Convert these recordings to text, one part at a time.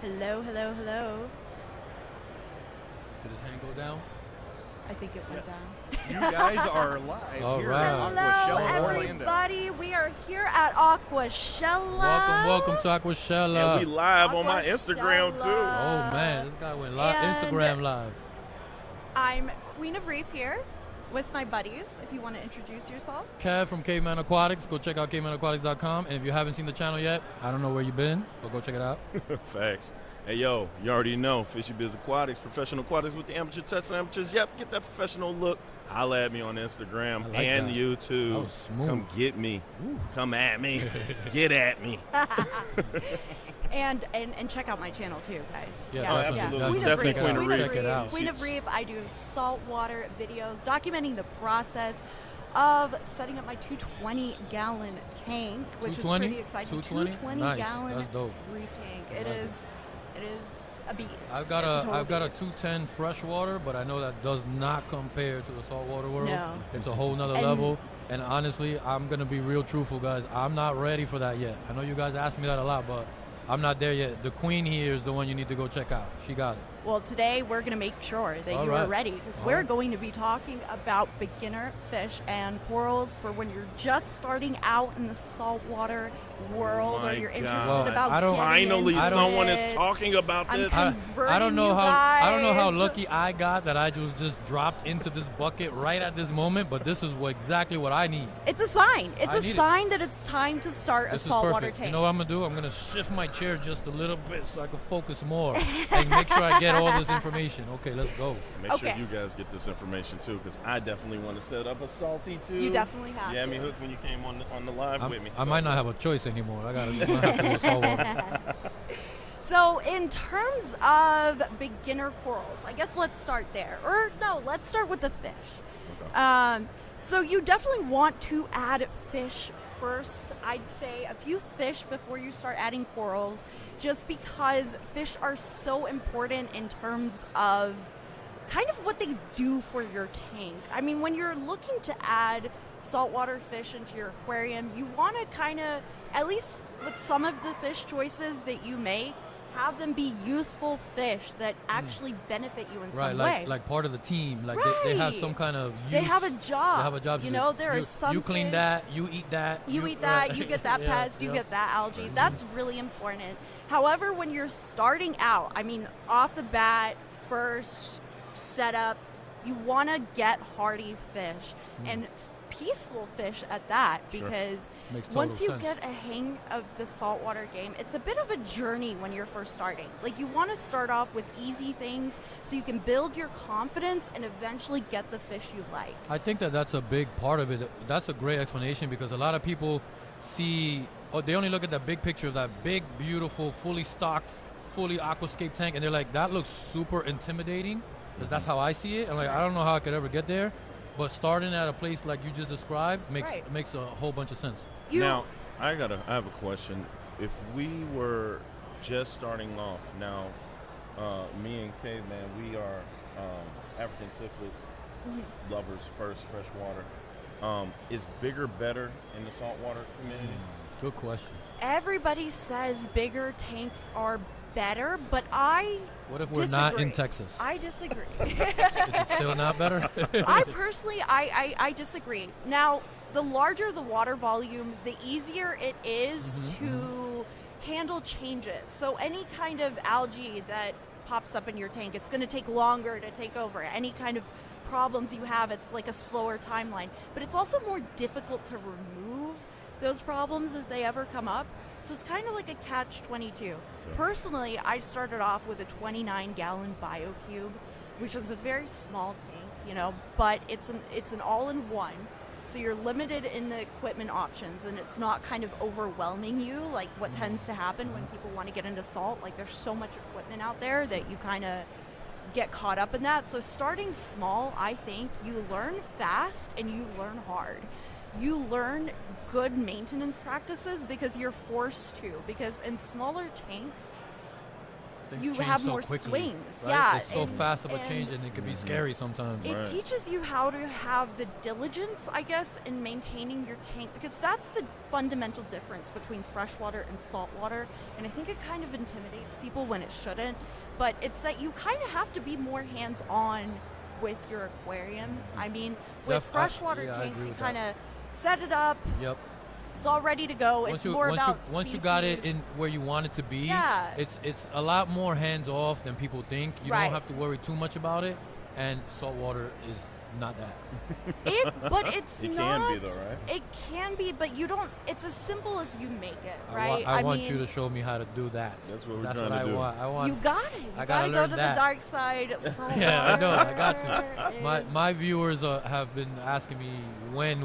Hello, hello, hello. Did his hand go down? I think it went down. You guys are live All here right. at Hello, Aquashella, Orlando. everybody. We are here at Aquashella. Welcome to Aquashella. And we live on my Instagram too. Oh man, this guy went live. And Instagram live. I'm Queen of Reef here with my buddies. If you want to introduce yourself. Kev from Caveman Aquatics. Go check out cavemanaqutics.com. And if you haven't seen the channel yet, I don't know where you've been, but go check it out. Facts. Hey, yo, you already know, Fishy Biz Aquatics, professional aquatics with the amateur touch amateurs. Yep, get that professional look. Holla at me on Instagram I like and that. YouTube. That was smooth. Come get me. Come at me. Get at me. And check out my channel too, guys. Yeah, absolutely. Queen It's of definitely Reef. Queen of Reef. Check it out. Queen of Reef. I do saltwater videos documenting the process of setting up my 220-gallon tank, which is 220? pretty exciting. 220? Nice. 220-gallon That's dope. reef tank. I It like is a beast. I've got It's a total 210 freshwater, but I know that does not compare to the saltwater world. No. It's a whole nother And- level. And honestly, I'm gonna be real truthful, guys. I'm not ready for that yet. I know you guys ask me that a lot, but I'm not there yet. The queen here is the one you need to go check out. She got it. Well, today we're going to make sure that All you right. are ready because All we're right. going to be talking about beginner fish and corals for when you're just starting out in the saltwater world My or you're God. interested Well, about I don't- getting Finally, into someone it. is talking about I'm this. I don't know you how guys. lucky I got that I just dropped into this bucket right at this moment, but this is exactly what I need. It's a sign. It's I a need it. sign that it's time to start This a is saltwater perfect. tank. You know what I'm gonna do? I'm gonna shift my chair just a little bit so I can focus more and make sure I get all this information. Okay, let's go. Make sure Okay. you guys get this information too, because I definitely want to set up a salty too. You definitely have You had to. me hooked when you came on the live with me. I might not have a choice anymore. I gotta have to go saltwater. So in terms of beginner corals, I guess let's start there. Or no, let's start with the fish. Okay. So you definitely want to add fish first. I'd say a few fish before you start adding corals, just because fish are so important in terms of kind of what they do for your tank. I mean, when you're looking to add saltwater fish into your aquarium, you want to kind of, at least with some of the fish choices that you make, have them be useful fish that actually benefit you in Right, some way. like part of the team. Like they have Right. some kind of They use. have a job. They have a job. You to know, do. there are some You clean fish- that. You eat that. You eat that, you get that Yeah, pest, you yeah. get that algae. That's really important. However, when you're starting out, I mean, off the bat, first setup, you want to get hardy fish and peaceful fish at that, Sure. because Makes total once you sense. get a hang of the saltwater game, it's a bit of a journey when you're first starting. Like, you want to start off with easy things so you can build your confidence and eventually get the fish you like. I think that's a big part of it. That's a great explanation, because a lot of people they only look at the big picture of that big, beautiful, fully stocked, fully aquascape tank, and they're like, that looks super intimidating, because that's how I see it. And like, I don't know how I could ever get there, but starting at a place like you just described makes a whole bunch of sense. Now, I have a question. If we were just starting off, now, me and Caveman, we are African cichlid lovers first, freshwater. Is bigger better in the saltwater community? Good question. Everybody says bigger tanks are better, but What if we're not in disagree. Texas? I disagree. Is it still not better? I personally, I disagree. Now, the larger the water volume, the easier it is to handle changes. So any kind of algae that pops up in your tank, it's going to take longer to take over. Any kind of problems you have, it's like a slower timeline. But it's also more difficult to remove those problems if they ever come up. So it's kind of like a catch-22. Personally, I started off with a 29-gallon BioCube, which is a very small tank, but it's an all-in-one. So you're limited in the equipment options, and it's not kind of overwhelming you like what tends to happen when people want to get into salt. Like, there's so much equipment out there that you kind of get caught up in that. So starting small, I think you learn fast and you learn hard. You learn good maintenance practices because you're forced to. Because in smaller tanks, Things you change have so more quickly, swings. right? Yeah, It's so fast of a change, and it can be Mhm. scary sometimes. it Right. teaches you how to have the diligence, I guess, in maintaining your tank, because that's the fundamental difference between freshwater and saltwater. And I think it kind of intimidates people when it shouldn't, but it's that you kind of have to be more hands-on with your aquarium. I mean, with freshwater I tanks, agree you with kind that. of set it up, Yep. it's all ready to go. Once It's you, more once about you, once you got it species. in where you want it to be, Yeah. it's a lot more hands off than people think. You Right. don't have to worry too much about it, and saltwater is not that. But it's It not. can be though, right? It can be, but you don't. It's as simple as you make it, I right? want mean, you to show me how to do that. That's what we're That's trying what to I do. want. I want. You got it. You I gotta gotta go learn to that. the dark side. Yeah, I know. I got to. Saltwater My is- viewers have been asking me when,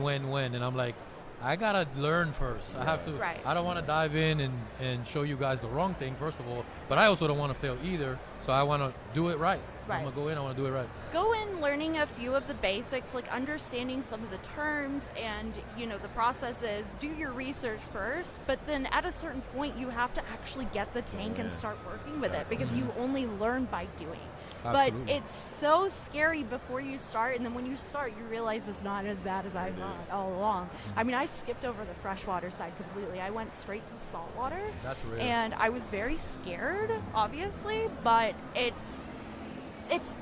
and I'm like, I gotta learn first. I have to. Right. I don't want to dive in and show you guys the wrong thing first of all, but I also don't want to fail either. So I want to do it right. Right. I'm gonna go in. I want to do it right. Go in learning a few of the basics, like understanding some of the terms, and the process is do your research first, but then at a certain point you have to actually get the tank and Yeah. start working with it, because Mhm. you only learn by doing. Absolutely. But it's so scary before you start, and then when you start you realize it's not as bad as I It thought is. all along. I mean, I skipped over the freshwater side completely. I went straight to saltwater. That's real. And I was very scared, obviously, but it's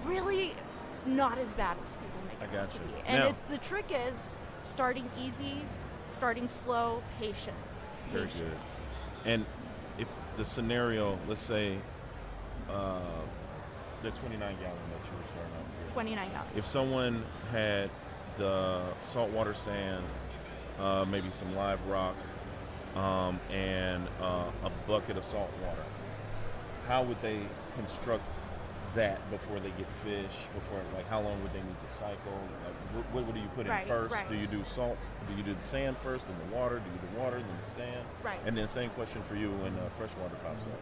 really not as bad as people make it I out to gotcha. be. And Now- the trick is starting easy, starting slow, patience. Very good. Patience. And if the scenario, let's say, the 29 gallon that you were starting off with, 29 gallons. if someone had the saltwater sand, maybe some live rock, and a bucket of salt water, how would they construct that before they get fish? Like, how long would they need to cycle? Like, what do you put in Right, first? right. Do you do salt? Do you do the sand first, then the water? Do you do water, then the sand? Right. And then same question for you when freshwater pops up.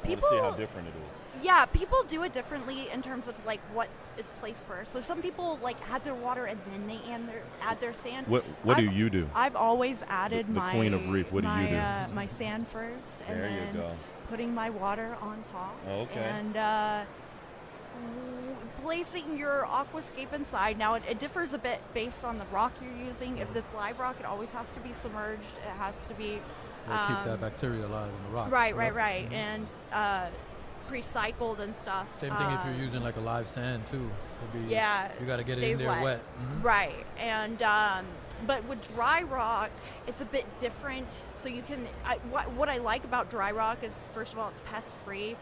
I want to see how People- different it is. Yeah, people do it differently in terms of like what is placed first. So some people like add their water and then they add their sand. What do I've- you do? I've always added The my Queen of Reef, what do you do? my sand first, and There you then go. putting my water on top. Okay. And placing your aquascape inside. Now it differs a bit based on the rock you're using. If it's live rock, it always has to be submerged. It has to be We'll keep that bacteria alive in the rock. right, Yep. right, Mhm. and pre-cycled and stuff. Same thing if you're using like a live sand too. It'd be, Yeah, you got to get it in stays there wet. Mhm. Right, and but with dry rock, it's a bit different. So you can. What I like about dry rock is, first of all, it's pest free,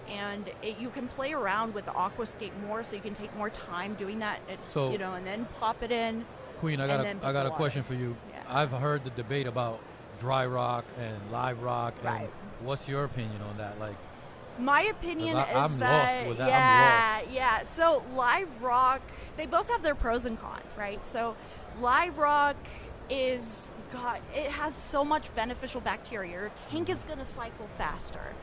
and you can play around with the aquascape more, so you can take more time doing that. So- and then pop it in. Queen, I And got then put I got the a question water. for you. Yeah. I've heard the debate about dry rock and live rock. Right. And what's your opinion on that? Like, My opinion 'Cause is I'm that lost with that. I'm yeah. So live rock, they both have their pros and cons, right? So live rock it has so much beneficial bacteria. Your tank is going to cycle faster.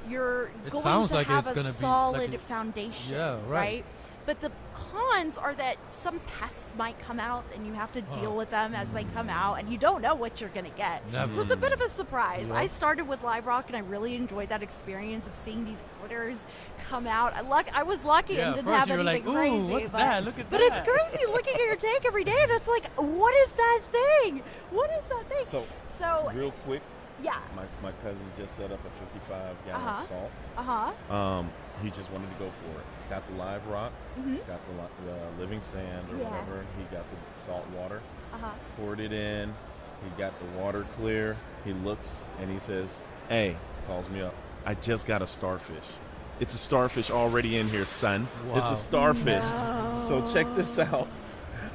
You're It going sounds to like have it's a gonna be solid like foundation, Yeah, right. But the cons are that some pests might come out and you have to deal Oh. with them as they come out, and you don't know what you're going to get. Never. So it's a bit of a surprise. Yep. I started with live rock and I really enjoyed that experience of seeing these critters come out. I was lucky Yeah, and didn't first have you were anything like, "Ooh, crazy. what's but, that? Look at but that." it's crazy looking at your tank every day, and it's like, what is that thing? What is that thing? So, real quick, yeah. my cousin just set up a 55 gallon Uh-huh. salt. He just wanted to go for it. Got the live rock, Mhm. got the living sand or Yeah. whatever. He got the salt water, Uh-huh. poured it in. He got the water clear. He looks and he says, "Hey," calls me up. "I just got a starfish. It's a starfish already in here, son. It's Wow. a starfish." No. So check this out.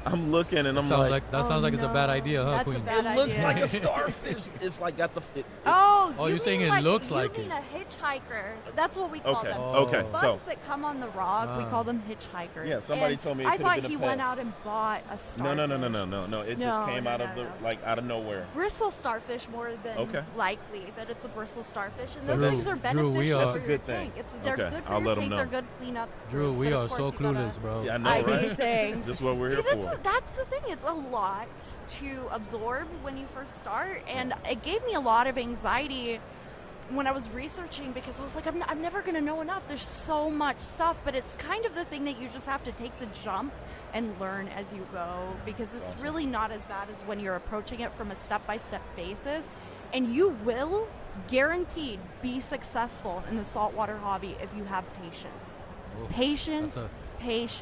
I'm looking and I'm Sounds like, like that Oh, sounds like it's a bad no. idea, huh, That's a Queen? bad it looks idea. like a starfish. It's like got the. Oh, you're saying mean it looks you like mean it. a hitchhiker. That's what we call Okay. them. Okay. Bugs So that come on the rock, we Ah. call them hitchhikers. Yeah, somebody And told me it I could've thought been a he went pest. out and bought a starfish. No. It just No, came no, out no, of the no. out of nowhere. Bristle starfish more than Okay. likely that it's a bristle starfish, and So those Drew- things are Drew, beneficial we are- for That's a your good thing. tank. They're Okay, good for I'll your let 'em tank. know. They're good cleanup. Drew, tools, we but are of so course you gotta- clueless, bro. Yeah, I know, I right? hate things. This is what we're See, here for. that's the thing. It's a lot to absorb when you first start, and it gave me a lot of anxiety when I was researching, because I was like, I'm never going to know enough. There's so much stuff, but it's kind of the thing that you just have to take the jump and learn as you go, because it's really not as bad as when you're approaching it from a step-by-step basis. And you will, guaranteed, be successful in the saltwater hobby if you have patience. Ooh, Patience.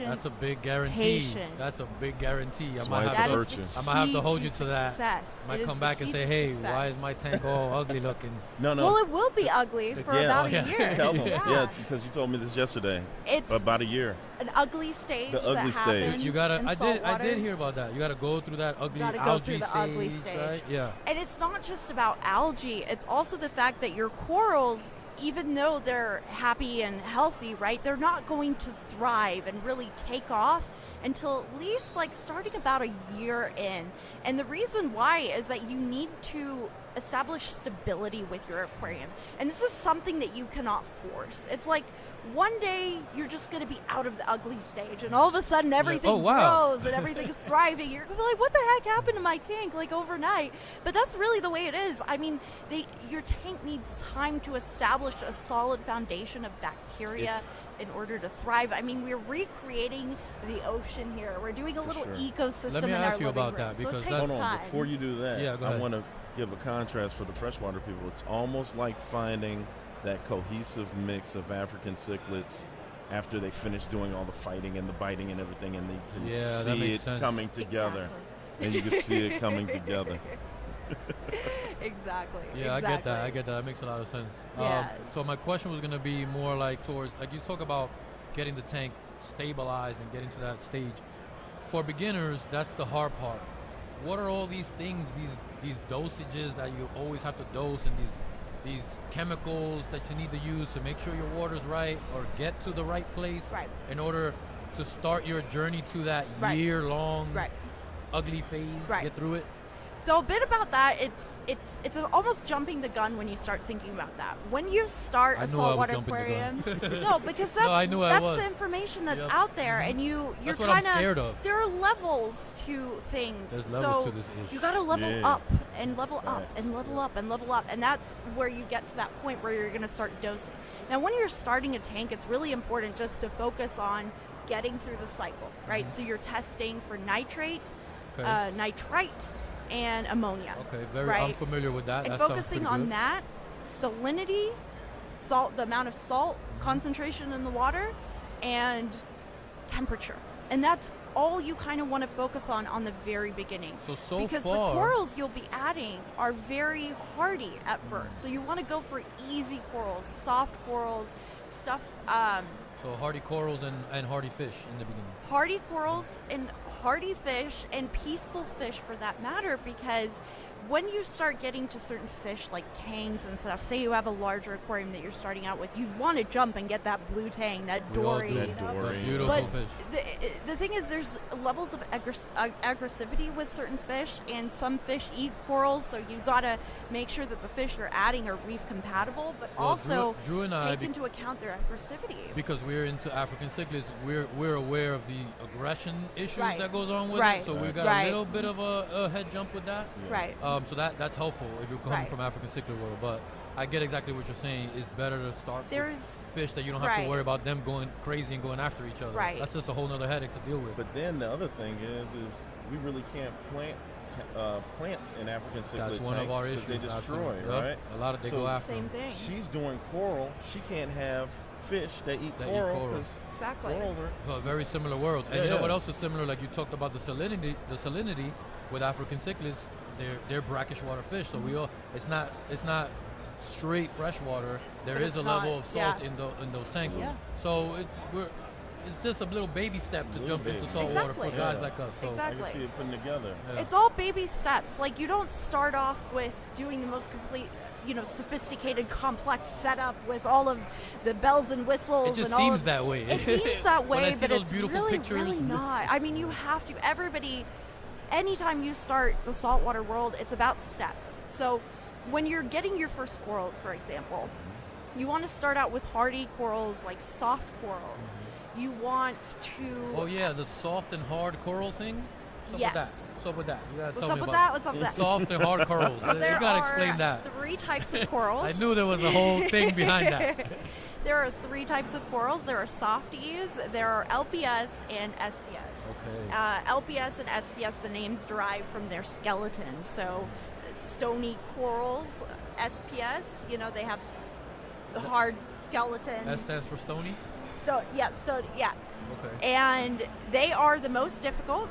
That's a big guarantee. Patience. That's a big guarantee. That's I why might it's have a to, virtue. I might have to hold you to that. Success. Might It come is back the and key say, to hey, success. why is my tank all ugly looking? No. Well, it will be ugly for about yeah. a year. Tell them. Yeah. Yeah, because you told me this yesterday. It's About a year. an ugly stage. The ugly that stage. happens You gotta. in I saltwater. did hear about that. You gotta go through that ugly Gotta go algae through the stage, ugly stage. right? Yeah. And it's not just about algae. It's also the fact that your corals, even though they're happy and healthy, right, they're not going to thrive and really take off until at least like starting about a year in. And the reason why is that you need to establish stability with your aquarium. And this is something that you cannot force. It's like one day you're just going to be out of the ugly stage, and all of a sudden everything oh, wow. grows and everything is thriving. You're going to be like, what the heck happened to my tank, like overnight? But that's really the way it is. I mean, your tank needs time to establish a solid foundation of bacteria in order to thrive. I mean, we're recreating the ocean here. We're doing a little sure. ecosystem Let me in our ask you living about room. that, So it because takes that's- Hold on, time. before you do that, Yeah, go I ahead. want to give a contrast for the freshwater people. It's almost like finding that cohesive mix of African cichlids after they finish doing all the fighting and the biting and everything, and they can Yeah, that see makes it sense. coming together. Exactly. And you can see it coming together. Exactly. Yeah, exactly. I get that. I get that. That makes a lot of sense. Yeah. So my question was going to be more like towards, like you talk about getting the tank stabilized and getting to that stage. For beginners, that's the hard part. What are all these things, these dosages that you always have to dose, and these chemicals that you need to use to make sure your water's right or get to the right place Right. in order to start your journey to that Right. year-long Right. ugly phase, Right. get through it? So a bit about that, it's almost jumping the gun when you start thinking about that. When you start I a knew I was saltwater jumping the aquarium, gun. no, because that's I knew I that's was. the information that's Yep. out there, Mhm. and you're That's what I'm kind scared of. There are levels to things, There's so levels to this ish. you got to level Yeah. up and level up Facts. and level up and level up, and that's where you get to that point where you're going to start dosing. Now, when you're starting a tank, it's really important just to focus on getting through the cycle, right? So you're testing for nitrate, Okay. nitrite, and ammonia. Okay, I'm right? familiar with that. And That sounds focusing pretty on good. that, salinity, salt, the amount of salt Mm-hmm. concentration in the water, and temperature. And that's all you kind of want to focus on the very beginning. So because far, the corals you'll be adding are very hardy at first. So you want to go for easy corals, soft corals, stuff, so hardy corals and hardy fish in the beginning. hardy corals and hardy fish and peaceful fish for that matter, because when you start getting to certain fish like tangs and stuff, say you have a larger aquarium that you're starting out with, you want to jump and get that blue tang, that We all dory. do. you That know? dory. Beautiful But fish. the thing is, there's levels of aggressivity with certain fish, and some fish eat corals, so you got to make sure that the fish you're adding are reef compatible, but Well, also Drew and I, take into account their aggressivity. because we're into African cichlids, we're aware of the aggression issues Right. that goes on with Right. it. So we've got Right. a little bit of a head jump with that. Yeah. Right. So that's helpful if you're coming Right. from African cichlid world. But I get exactly what you're saying. It's better to start There's with fish that you don't have Right. to worry about them going crazy and going after each other. Right. That's just a whole nother headache to deal with. But then the other thing is we really can't plant plants in African cichlid That's one of tanks our 'cause issues. they destroy, absolutely. Yep. right? A lot of they So go after. same them. thing. She's doing coral. She can't have fish that eat That eat coral coral. because Exactly. coral are So a very similar world. And Yeah, you know yeah. what else is similar? Like you talked about the salinity with African cichlids. They're brackish water fish. So we all it's not straight fresh water. There But is it's a level not, of salt yeah. in those tanks. Yeah. So it's just a little baby step to Little jump into baby. salt water for Exactly. guys Yeah. like us. So I Exactly. can see it putting together. yeah. It's all baby steps. Like, you don't start off with doing the most complete, sophisticated, complex setup with all of the bells and whistles. It just and all seems of, that way. It seems that When I way, see but those it's beautiful really, pictures. really not. I mean, you have to. Everybody, anytime you start the saltwater world, it's about steps. So, when you're getting your first corals, for example, you want to start out with hardy corals, like soft corals. You want to. Oh yeah, the soft and hard coral thing. What's Yes. up with that? What's up with that? You gotta What's tell up me with about that? What's up with that? soft and hard corals. So you there gotta are explain that. 3 3 types of corals. I knew there was a whole thing behind that. There are 3 types of corals. There are softies, there are LPS, and SPS. Okay. LPS and SPS, the names derive from their skeletons. So stony corals, SPS, they have the hard skeleton. That stands for stony? Yeah. Okay. And they are the most difficult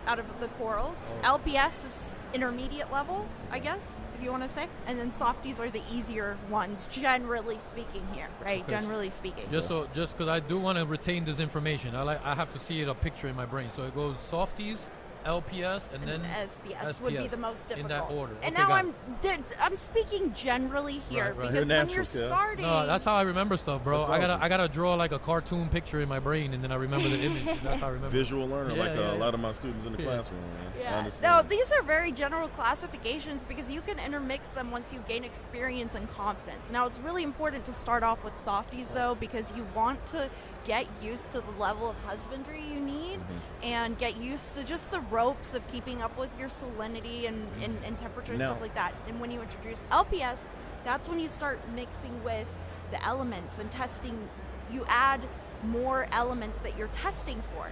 out of the corals. Oh. LPS is intermediate level, I guess, if you want to say. And then softies are the easier ones, generally speaking here, right? Okay. Generally speaking. Just because I do want to retain this information, I have to see it a picture in my brain. So it goes softies, LPS, and then SPS would be the most difficult. in that order. And Okay, now got I'm speaking generally here Right. because You're when natural, you're kid. starting, No, that's how I remember stuff, bro. That's I awesome. gotta draw like a cartoon picture in my brain, and then I remember the image. That's how I remember. Visual learner, Yeah, like yeah, a yeah. lot of my students in the classroom, man. I yeah. No, understand. these are very general classifications because you can intermix them once you gain experience and confidence. Now, it's really important to start off with softies, though, because you want to get used to the level of husbandry you need and get used to just the ropes of keeping up with your salinity and temperature and Now- stuff like that. And when you introduce LPS, that's when you start mixing with the elements and testing. You add more elements that you're testing for.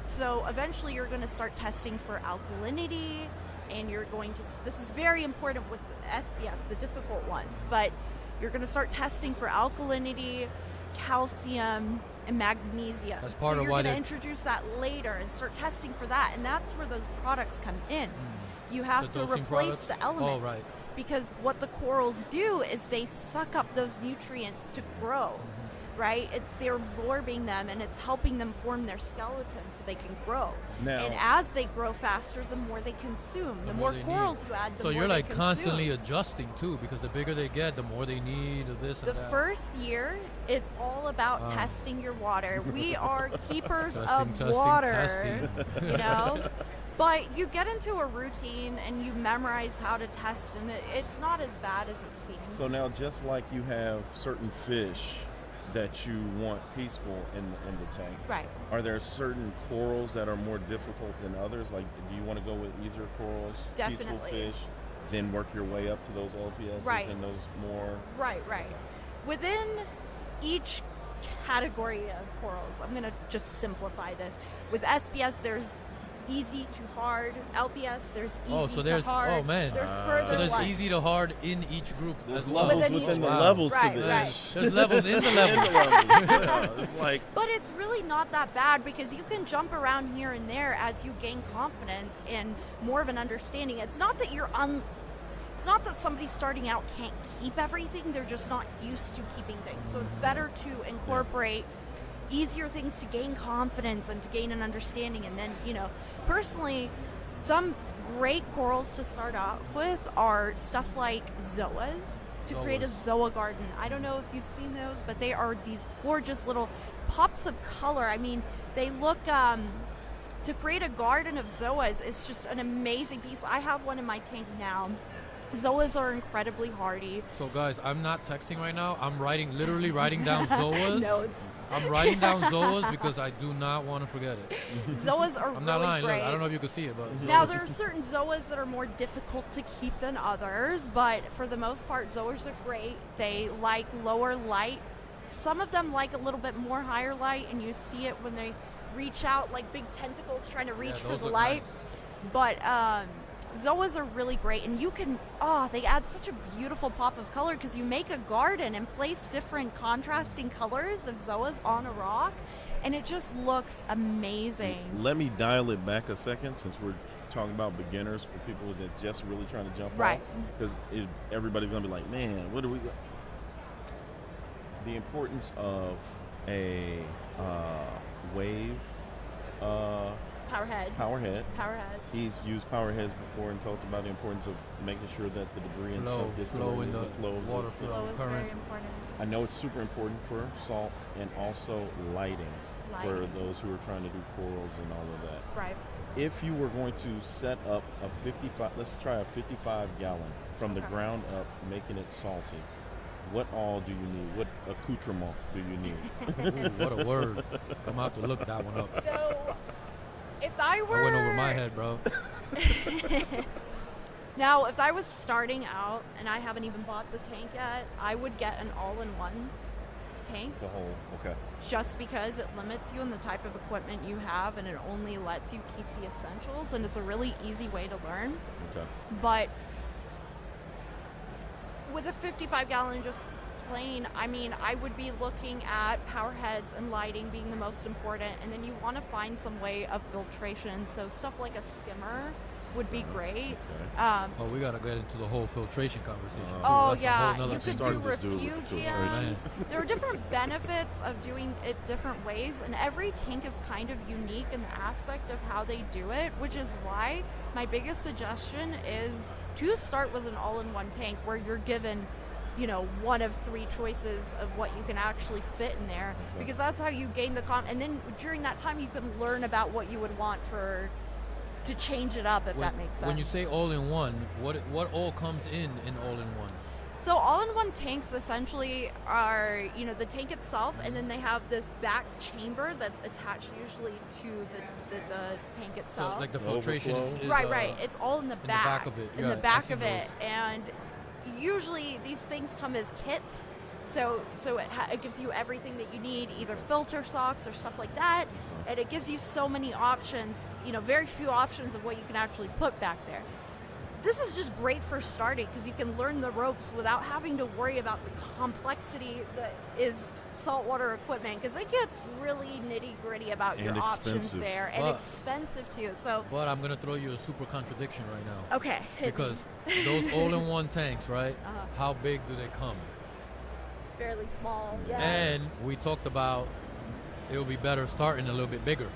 So eventually you're going to start testing for alkalinity, and you're going to, this is very important with the SPS, the difficult ones, but you're going to start testing for alkalinity, calcium, and magnesium. That's part so of you're why going to they- introduce that later and start testing for that, and that's where those products come in. You have The to dosing replace products? the elements. Oh, right. Because what the corals do is they suck up those nutrients to grow, right? They're absorbing them, and it's helping them form their skeleton so they can grow. Now- And as they grow faster, the more they consume. The more they corals need. you add, the So more you're they like consume. constantly adjusting too, because the bigger they get, the more they need of this and The that. first year is all about Wow. testing your water. We are keepers Testing, of testing, water, testing. you know? But you get into a routine and you memorize how to test, and it's not as bad as it seems. So now, just like you have certain fish that you want peaceful in the tank, Right. are there certain corals that are more difficult than others? Like, do you want to go with easier corals, peaceful Definitely. fish, then work your way up to those LPSs Right. and those more? Right. Within each category of corals, I'm going to just simplify this. With SPS, there's easy to hard. LPS, there's easy Oh, so to there's hard. oh man. There's further So there's ones. easy to hard in each group. There's as well. levels Within within each- the Wow. levels Right, to this. right. There's levels in the In levels. the levels. Yeah, it's like But it's really not that bad because you can jump around here and there as you gain confidence and more of an understanding. It's not that it's not that somebody starting out can't keep everything, they're just not used to keeping things. So it's better to incorporate easier things to gain confidence and to gain an understanding. And then, personally, some great corals to start off with are stuff like zoas, to create a zoa garden. I don't know if you've seen those, but they are these gorgeous little pops of color. I mean, they look, to create a garden of zoas is just an amazing piece. I have one in my tank now. Zoas are incredibly hardy. So guys, I'm not texting right now. I'm literally writing down zoas. Notes. I'm writing down zoas because I do not want to forget it. Zoas are I'm really not lying. great. Look, I don't know if you can see it, but Now, there are certain zoas that are more difficult to keep than others, but for the most part, zoas are great. They like lower light. Some of them like a little bit more higher light, and you see it when they reach out like big tentacles trying to reach for those the look light. nice. But zoas are really great, and you can, they add such a beautiful pop of color because you make a garden and place different contrasting colors of zoas on a rock, and it just looks amazing. Let me dial it back a second since we're talking about beginners for people that just really trying to jump Right. off. Because everybody's going to be like, man, what do we got? The importance of a wave Powerhead. powerhead. Powerheads. He's used powerheads before and talked about the importance of making sure that the debris and stuff gets flow to in the flow. water Flow flow is current. very important. I know it's super important for salt and also lighting for Lighting. those who are trying to do corals and all of that. Right. If you were going to set up a 55, let's try a 55 gallon from the Okay. ground up, making it salty. What all do you need? What accoutrement do you need? Ooh, what a word. I'm going to have to look that one up. So, if I were... I went over my head, bro. Now, if I was starting out and I haven't even bought the tank yet, I would get an all-in-one tank. The whole, okay. Just because it limits you in the type of equipment you have, and it only lets you keep the essentials, and it's a really easy way to learn. Okay. But with a 55-gallon just plain, I mean, I would be looking at power heads and lighting being the most important, and then you want to find some way of filtration. So stuff like a skimmer would be great. Okay. We gotta get into the whole filtration conversation. too. Oh That's a yeah, whole nother you could thing. do Start this dude with the refugiums. filtration. There are different benefits of doing it different ways, and every tank is kind of unique in the aspect of how they do it, which is why my biggest suggestion is to start with an all-in-one tank where you're given, you know, one of 3 choices of what you can actually fit in there, because that's how you gain the and then during that time you can learn about what you would want to change it up, if that makes sense. When you say all-in-one, what all comes in all-in-one? So all-in-one tanks essentially are, you know, the tank itself, and then they have this back chamber that's attached usually to the tank So itself. like the The filtration overflow? is Right. It's all in the back. of it. In Yeah, the back I've of seen it, and usually these things come as kits. So it gives you everything that you need, either filter socks or stuff like that, and it gives you so many options. You know, very few options of what you can actually put back there. This is just great for starting because you can learn the ropes without having to worry about the complexity that is saltwater equipment, because it gets really nitty-gritty about your And options expensive. there, and But- expensive too. So But I'm gonna throw you a super contradiction right now. okay, hit me. Because those all-in-one tanks, right? Uh-huh. How big do they come? Fairly small. Yeah. And we talked about it would be better starting a little bit bigger.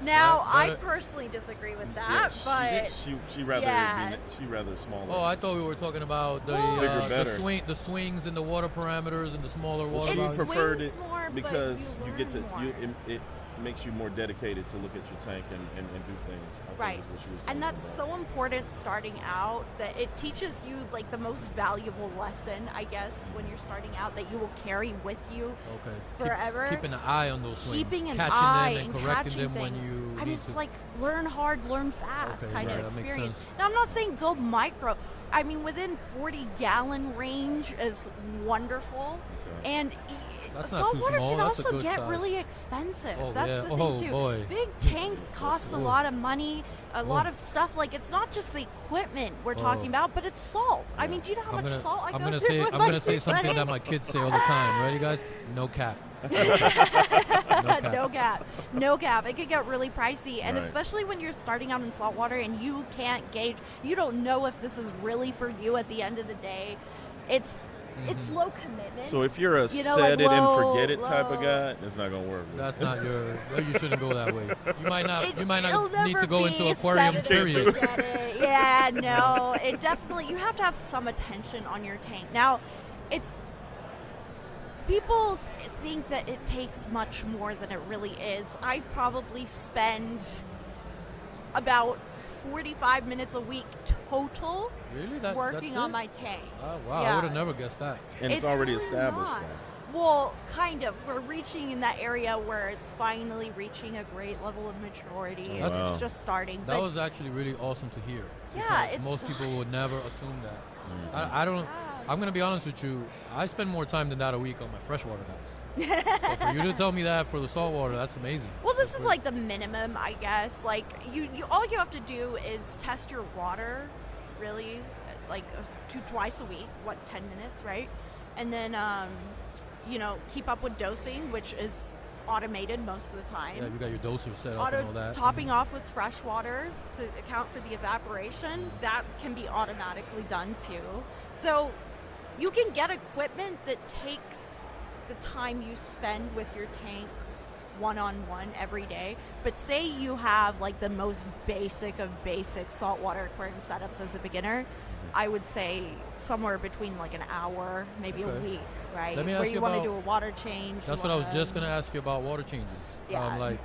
Now, Right, I but- personally disagree with Yeah, that, but she rather yeah. she rather smaller. Oh, I thought we were talking about the Well- Bigger, the better. the swings and the water parameters and the smaller water She It volumes. preferred swings it more, but because you you get to learn more. it makes you more dedicated to look at your tank and do things. I think right. is what she was And talking that's about. so important starting out, that it teaches you like the most valuable lesson, I guess, when you're starting out, that you will carry with you Okay. forever. Keeping an eye on those swings. Keeping an catching eye them and and correcting catching them things. when you I mean, need it's to. like learn hard, learn fast Okay, kind right, of that makes experience. sense. Now, I'm not saying go micro. I mean, within 40-gallon range is wonderful, Okay. and That's not too saltwater small, can that's a also good get size. really expensive. Oh, That's yeah. the Oh, thing too. boy. Big tanks cost a Oh. lot of money, a lot Oh. of stuff. Like, it's not just the equipment we're talking about, but it's salt. I mean, do you know how much salt I I'm go gonna through say with I'm my gonna say something that tank? my kids say all the time. Ready, guys? No cap. No gap. No gap. It could get really pricey, and Right. especially when you're starting out in saltwater and you can't gauge, you don't know if this is really for you at the end of the day. It's low commitment. So if you're a You know, set like it and low- forget it type of low- guy, it's not gonna work. That's not your. Well, you shouldn't go that way. You might not. It- You might it'll not need never to go into be aquarium. set it and Period. forget it. Yeah, no. It definitely, you have to have some attention on your tank. Now, it's people think that it takes much more than it really is. I probably spend about 45 minutes a week total Really? working that's on it? my tank. Oh, wow, I Yeah. would have never guessed that. And it's already really established not. now. Well, kind of. We're reaching in that area where it's finally reaching a great level of maturity. Oh, and wow. It's just starting. That but was actually really awesome to hear. Yeah, because it's most people would never assume that. Mm-hmm. I don't. Yeah. I'm gonna be honest with you. I spend more time than that a week on my freshwater tanks. So for you to tell me that for the saltwater, that's amazing. Well, this is like the minimum, I guess. Like you all you have to do is test your water, really, like twice a week. 10 minutes, right? And then, keep up with dosing, which is automated most of the time. Yeah, you got your doser set up and all that. Topping off with fresh water to account for the evaporation, that can be automatically done too. So you can get equipment that takes the time you spend with your tank one-on-one every day. But say you have like the most basic of basic saltwater aquarium setups as a beginner, I would say somewhere between like an hour, maybe a Okay. week, right? Let me Where ask you you want to about- do a water change. That's what I was just gonna ask you about water changes. Yeah. Like,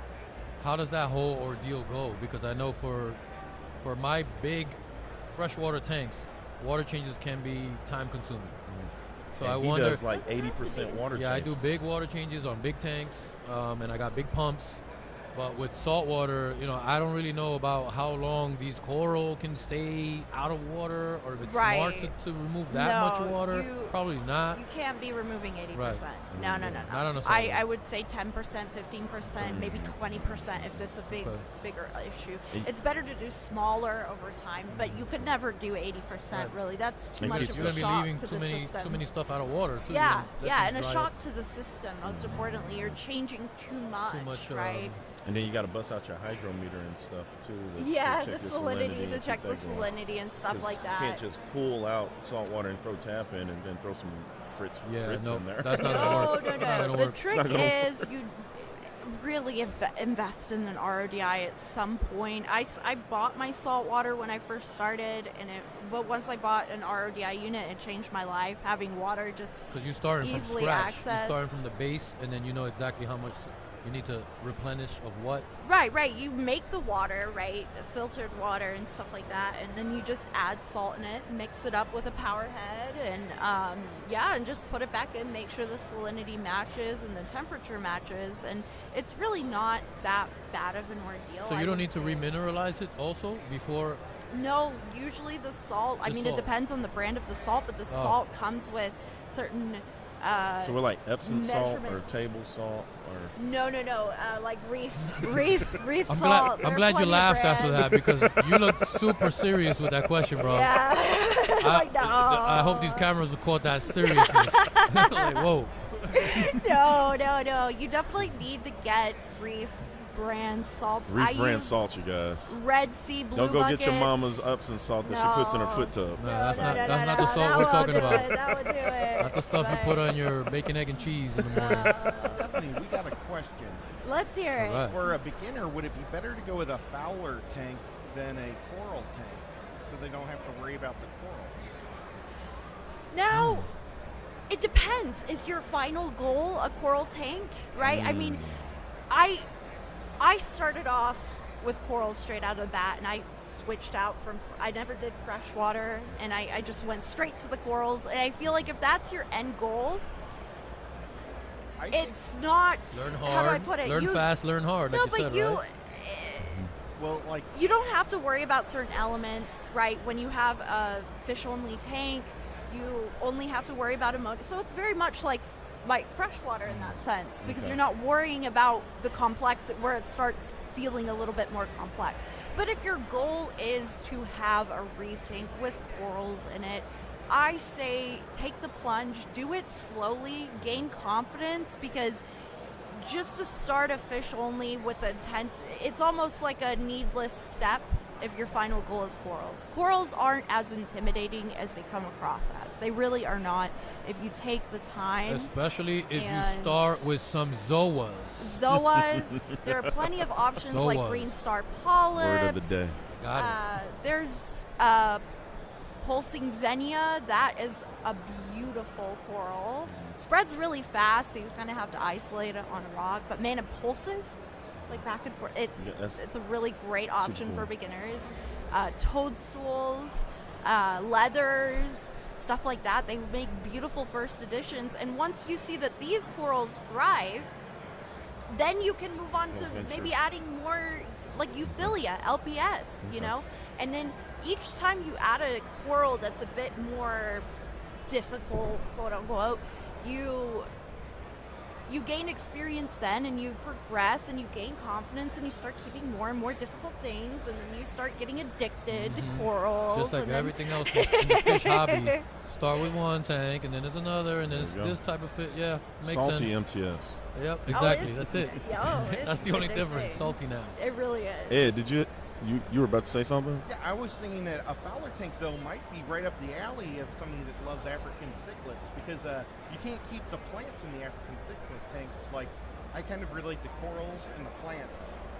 how does that whole ordeal go? Because I know for my big freshwater tanks, water changes can be time consuming. So And I he wonder. does like 80% water Yeah, I changes. do big water changes on big tanks, and I got big pumps. But with saltwater, I don't really know about how long these coral can stay out of water, or if it's smart Right. to remove that much No, water. you- Probably not. You can't be removing 80%. Right. No, no, no, Not on no. a saltwater. I would say 10%, 15%, maybe 20% if it's a bigger issue. And- It's better to do smaller over time, but you could never do 80%. Right. Really, that's too And much you're of You're a gonna be shock leaving to too the many system. stuff out of water too. Yeah, That yeah, can and a dry shock up to the system. Most importantly, you're changing too much, too much. right? And then you got to bust out your hygrometer and stuff too. Yeah, check the your salinity to and check keep the that going. salinity and stuff 'Cause like that. You can't just pull out salt water and throw tap in and then throw some Fritz no, in there. that's not gonna No, work. no, Not gonna no. The work. trick not gonna is you really invest in an RODI at some point. I bought my salt water when I first started, but once I bought an RODI unit, it changed my life. Having water just Because you're starting from easily scratch. accessed. You're starting from the base, and then you know exactly how much you need to replenish of what. right. You make the water, right, filtered water and stuff like that, and then you just add salt in it, mix it up with a power head, and and just put it back in. Make sure the salinity matches and the temperature matches, and it's really not that bad of an ordeal. So I you don't would need to say. remineralize it also before. No, usually the salt. I The mean, salt. it depends on the brand of the salt, but the Oh. salt comes with certain. So we're like Epsom salt or measurements. table salt or No, like reef I'm salt. glad. I'm glad you laughed after that because you looked super serious with that question, bro. Yeah. Like, no. I hope these cameras will caught that seriousness. Like, whoa. No. You definitely need to get reef brand salts. I Reef brand use salt, you guys. Red Sea Blue Don't go get your Buckets. mama's Epsom salt that she puts in her No. foot tub. No, that's not the that salt we're won't talking do about. it, That would do it. Not the stuff you put on your bacon, egg, and cheese in the morning. Stephanie, we got a question. Let's hear it. All right. For a beginner, would it be better to go with a Fowler tank than a coral tank so they don't have to worry about the corals? Now, it depends. Is your final goal a coral tank, right? I mean, I started off with corals straight out of the bat, and I switched out from. I never did freshwater, and I just went straight to the corals. And I feel like if that's your end goal, I think, it's not. Learn hard. How do I put it? Learn fast. Learn hard. No, Like you but said, right? well, like, You don't have to worry about certain elements, right? When you have a fish-only tank, you only have to worry about ammonia. So it's very much like freshwater in that sense, because Okay. you're not worrying about the complex where it starts feeling a little bit more complex. But if your goal is to have a reef tank with corals in it, I say take the plunge, do it slowly, gain confidence, because just to start a fish only with the intent, it's almost like a needless step if your final goal is corals. Corals aren't as intimidating as they come across as. They really are not if you take the time. Especially if you And- start with some zoas. Zoas, there are plenty of options like Zoas. green star polyps. Word of the day. Got it. There's pulsing xenia. That is a beautiful coral. Spreads really fast, so you kind of have to isolate it on a rock. But man, it pulses like back and forth. Yeah, that's It's a really great option cool. for beginners. Toadstools, leathers, stuff like that. They make beautiful first editions. And once you see that these corals thrive, then you can move on to Adventure. maybe adding more like Euphilia, LPS, you Okay. know? And then each time you add a coral that's a bit more difficult, quote unquote, you gain experience then, and you progress and you gain confidence, and you start keeping more and more difficult things, and then you start getting addicted to corals. Just like and then- everything else in the fish hobby. Start with one tank, and then there's another, and then There it's you go. this type of fish. Yeah, makes Salty sense. MTS. Yep, Oh, exactly. it's- That's it. it's That's the only addicting. difference. Salty now. It really is. Ed, did you were about to say something? yeah, I was thinking that a Fowler tank, though, might be right up the alley of somebody that loves African cichlids, because you can't keep the plants in the African cichlid tanks. Like, I kind of relate the corals and the plants,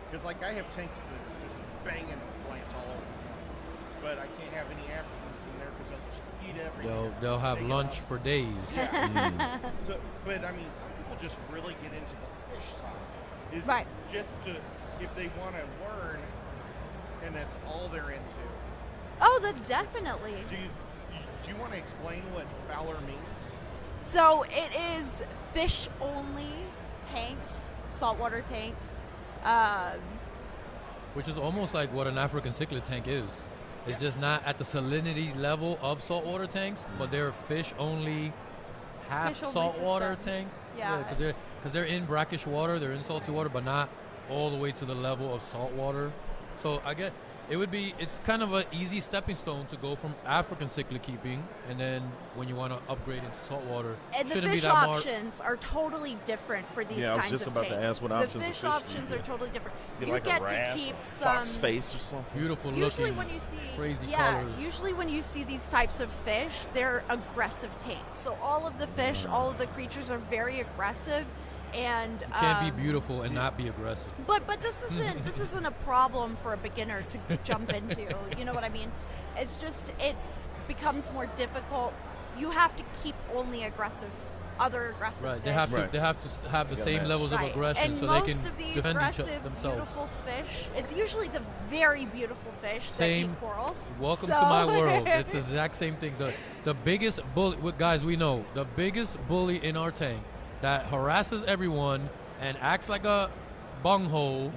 because, like, I have tanks that are just banging plants all over the joint, but I can't have any Africans in there because they'll just eat everything. They'll have Take it lunch off. for days. Yeah. So, but I mean, some people just really get into the fish side. Is Right. just to, if they want to learn, and that's all they're into. Oh, that definitely. Do you want to explain what Fowler means? So it is fish only tanks, saltwater tanks. Which is almost like what an African cichlid tank is. It's just not at the salinity level of saltwater tanks, but they're fish-only, half Fish-only saltwater systems. tank. Yeah. Because they're in brackish water, they're in salty water, but not all the way to the level of saltwater. So I get it's kind of an easy stepping stone to go from African cichlid keeping, and then when you want to upgrade into saltwater, And the shouldn't be fish that options are totally different for these Yeah, I was kinds just of about to tanks. ask what the options of fish fish do you options are get? totally different. Get You like get a to wrasse keep or some fox face or something. beautiful Usually looking, when you see crazy yeah, colors. usually when you see these types of fish, they're aggressive tanks. So all of the fish, all of the creatures are very aggressive, and You can't be beautiful and not be aggressive. But this isn't a problem for a beginner to jump into. You know what I mean? It's just becomes more difficult. You have to keep only other aggressive Right, fish. they have to Right. they have to have the They gotta same match. levels of Right. aggression And so most they can of these defend aggressive, themselves. beautiful fish, it's usually the very beautiful fish that Same. eat corals. Welcome So- to my world. It's the exact same thing. The biggest bully, guys, we know the biggest bully in our tank that harasses everyone and acts like a bunghole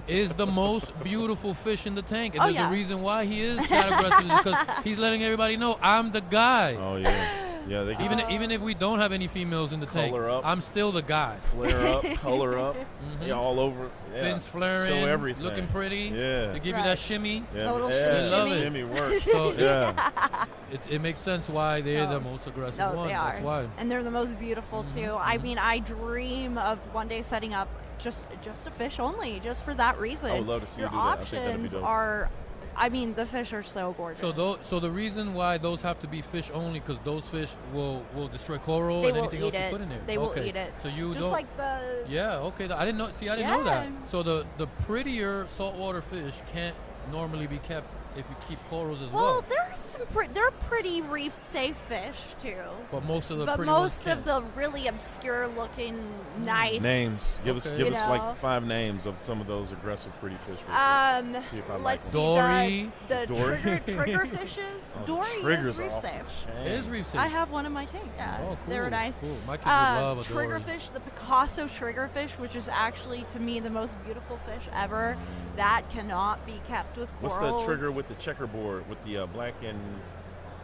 is the most beautiful fish in the tank. And Oh, there's yeah. a reason why he is that aggressive because he's letting everybody know I'm the guy. Oh yeah, yeah. They can Even if we don't have any females in the tank, Color up. I'm still the guy. flare up, color up, yeah, all over. Yeah. Fins flaring, Show everything. looking pretty. Yeah. They give you Right. that shimmy. Yeah, The little yeah. shimmy, Love it. Shimmy works. So yeah. it makes sense why they're No. the most aggressive No, one. they are. That's why. And they're the most beautiful too. I mean, I dream of one day setting up just a fish only, just for that reason. I would love to see you Your do that. I think that'd be options dope. are, I mean, the fish are so gorgeous. So the reason why those have to be fish only because those fish will destroy coral They and will anything eat else you it. put in there. They will Okay. eat it. So you just don't. like the Yeah. Okay. I didn't know. See, I didn't know that. Yeah. So the prettier saltwater fish can't normally be kept if you keep corals as well. well, there are some they're pretty reef safe fish too. But most of the But pretty ones most of can't. the really obscure looking nice Names. Give us Okay. give You us know. like 5 names of some of those aggressive pretty fish. See if I like let's them. see Dory. the Dory? trigger fishes. Oh, Dory Trigger's is reef off the safe. chain. It is reef safe. I have one in my tank. Yeah, Oh, cool. they're nice. Cool. My kids would love a dory. Triggerfish, the Picasso triggerfish, which is actually to me the most beautiful fish ever. That cannot be kept with What's corals. the trigger with the checkerboard with the black and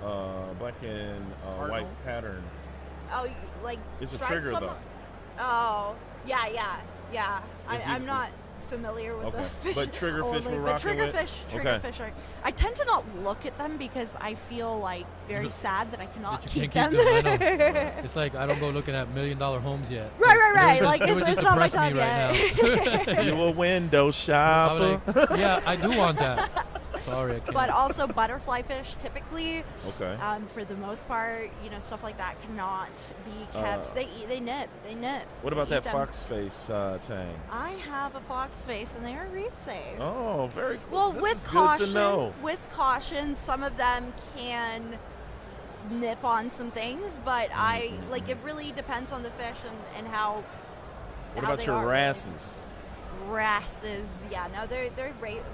white Cardinal? pattern? Oh, like It's a stripes trigger, on though. them? Oh, yeah. Is he- I'm not familiar with Okay. the fish. But triggerfish only, we're but rocking with? triggerfish are. I tend to not look at them because I feel like very sad that I cannot That you keep can't them. keep them, I know. It's like I don't go looking at $1 million homes yet. Right. It Like would it's just not my depress time me right yet. now. You a window I'm shopper? like, yeah, I do want that. Sorry, I can't. But also butterfly fish, typically, Okay. for the most part, stuff like that cannot be kept. They nip. What They about eat that them. fox face tang? I have a fox face, and they are reef safe. Oh, very cool. Well, This with is caution, good to know. some of them can nip on some things, but it really depends on the fish and how. What how about they your are. wrasses? Wrasses, yeah, no, they're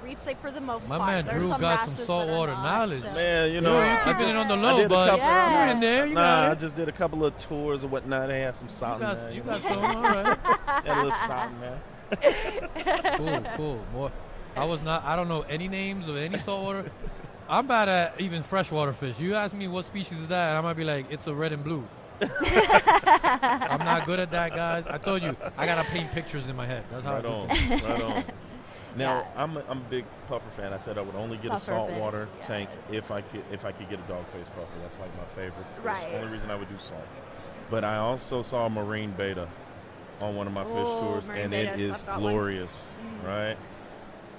reef safe for the most My part. man There's Drew some got some wrasses that are saltwater not, knowledge. so- Man, you You know, know, Yeah. I've been in on the I low, did a but couple- Yeah. you're in there. You nah, got I it. just did a couple of tours or whatnot. They had some salt in there. You you got know. some. All right. Had a little salt in there. Cool. More. I don't know any names of any saltwater. I'm bad at even freshwater fish. You ask me what species is that, and I might be like, it's a red and blue. I'm not good at that, guys. I told you, I gotta paint pictures in my head. That's how Right I do on, things. right on. Now, Yeah. I'm a big puffer fan. I said I would only get a Puffer saltwater fin, yeah. tank if I could get a dogface puffer. That's like my favorite fish. Right. Only reason I would do salt. But I also saw marine beta on one of my fish Oh, tours, marine and betas, it is I've got one. glorious, right?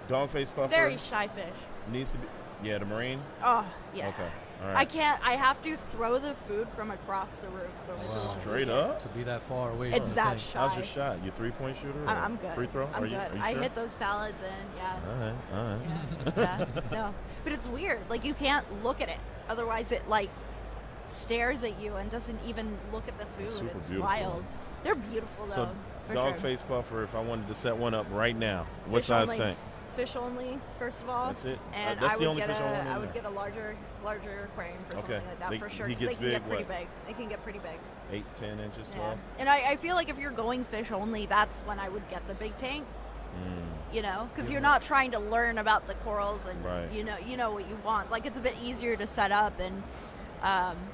Dogface puffer Very shy fish. needs to be. Yeah, the marine. Oh, yeah. Okay, all I right. can't. I have to throw the food from across the room. Wow. Straight up. To be that far away. It's from the that tank. shy. How's your shot? You 3-point shooter? or I'm good. Free throw? I'm Are good. you I sure? hit those pallets in. Yeah. All right. Yeah. No, but it's weird. Like you can't look at it. Otherwise, it like stares at you and doesn't even look at the food. Super It's beautiful. wild. They're beautiful though. So, for dog sure. face puffer. If I wanted to set one up right now, what Fish size only. tank? Fish only, first of all. That's it? And That's I the would only get fish I want in I would there. get a larger aquarium for Okay. something like that They- for sure. he 'cause they gets can get big, pretty what? big. They can get pretty big. 8, 10 inches, Yeah. 12. And I feel like if you're going fish only, that's when I would get the big tank. You know, because you're not trying to learn about the corals, and Right. you know what you want. Like, it's a bit easier to set up, and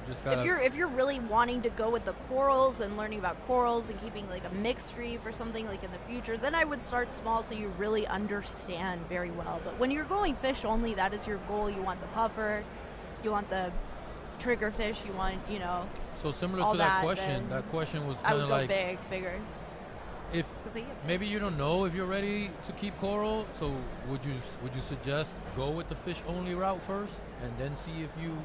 Just gotta- if you're really wanting to go with the corals and learning about corals and keeping like a mixed reef or something like in the future, then I would start small so you really understand very well. But when you're going fish only, that is your goal. You want the puffer, you want the triggerfish, you want, you know, So similar all to that that, question, then that question was I kind would of go like bigger. if 'Cause they- maybe you don't know if you're ready to keep coral, so would you suggest go with the fish only route first and then see if you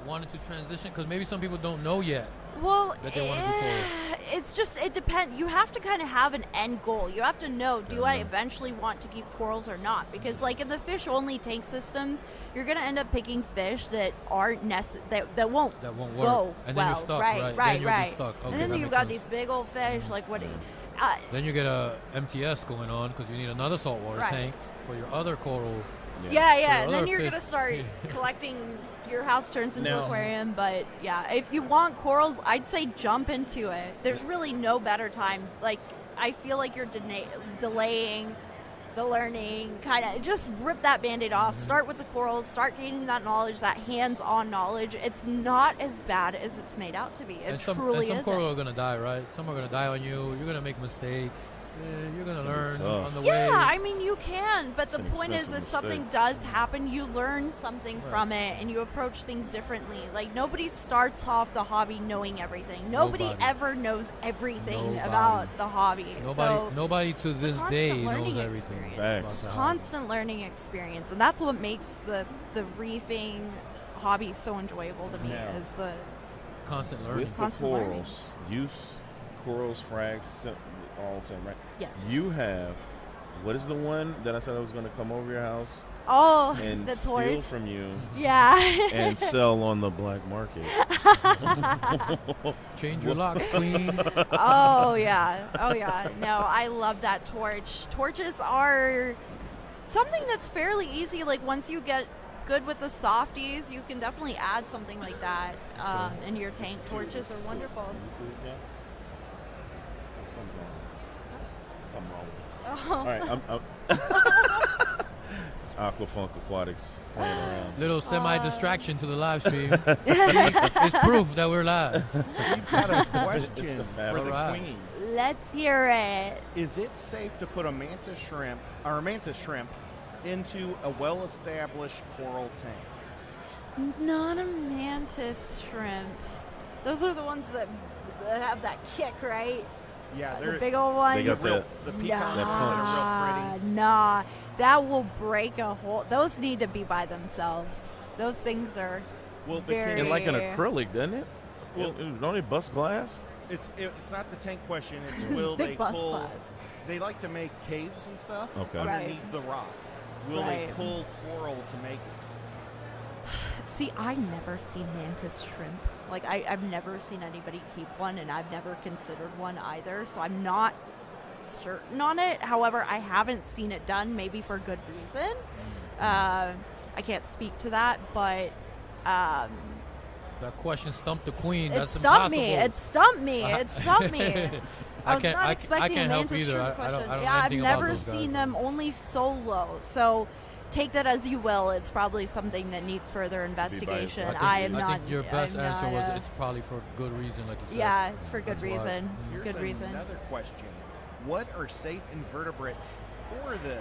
wanted to transition? Because maybe some people don't know yet Well, that they want to do coral. it's just, it depends. You have to kind of have an end goal. You have to know, do I eventually want to keep corals or not? Because like in the fish only tank systems, you're going to end up picking fish that aren't that won't That won't work. go And then well. you're stuck, right, right? right, Then you'll be stuck. Okay, and then that you've makes got sense. these big old fish. Like what? Then you get a MTS going on because you need another saltwater Right. tank for your other coral. Yeah, For and then other you're fish. gonna start collecting. Your house turns into an Now- aquarium, but yeah, if you want corals, I'd say jump into it. There's really no better time. Like, I feel like you're delaying the learning. Kind of just rip that Band-Aid off. Start with the corals. Start gaining that knowledge, that hands-on knowledge. It's not as bad as it's made out to be. It and truly some isn't. coral are gonna die, right? Some are gonna die on you. You're gonna make mistakes. You're gonna gonna be learn tough. on the Yeah, way. I mean, you can, but It's the an point is, expensive if something mistake. does happen, you learn something Right. from it, and you approach things differently. Like, nobody starts off the hobby knowing everything. Nobody Nobody. ever knows everything Nobody. about the hobby. Nobody to a this constant day learning knows everything. experience. Facts. about the constant learning experience, and that's what makes the reefing hobby so enjoyable to me. Now- Is the hobby. Constant learning. With the Constant learning. corals, corals, frags, all the same, right? yes. You have, what is the one that I said I was going to come over your house Oh, and the steal torch. from you Yeah. and sell on the black market? Change your locks, queen. Oh yeah. No, I love that torch. Torches are something that's fairly easy. Like, once you get good with the softies, you can definitely add something like that in your tank. Torches are wonderful. You see this guy? Oh, something's wrong. Something wrong with it. Oh. All right, it's Aquafunk Aquatics playing around. Little semi-distraction to the live stream. It's proof that we're live. We've got a question a for the Alright. queen. Let's hear it. Is it safe to put a manta shrimp into a well-established coral tank? Not a mantis shrimp. Those are the ones that have that kick, right? Yeah, The they're big old ones. They got that. the peacock That ones that are real pretty. Nah, that will break a hole. Those need to be by themselves. Those things are Well, but very. And like an acrylic, doesn't it? Well- Don't it bust glass? it's not the tank question. It's will Big they bus pull? class. They like to make caves and stuff Okay. underneath Right. the rock. Will they Right. pull coral to make it? See, I never see mantis shrimp. Like, I've never seen anybody keep one, and I've never considered one either. So I'm not certain on it. However, I haven't seen it done, maybe for good reason. I can't speak to that, but That question stumped the queen. it That's stumped impossible. me. It stumped me. It stumped me. I was not expecting can't a help mantis either. shrimp I don't question. know Yeah, I've anything about never those guys. seen them, only solo. So take that as you will. It's probably something that needs further investigation. I am not. I think your best I'm answer not, was it's probably for good reason, like you said. Yeah, it's for good That's why. reason. Here's Good reason. another question: what are safe invertebrates for the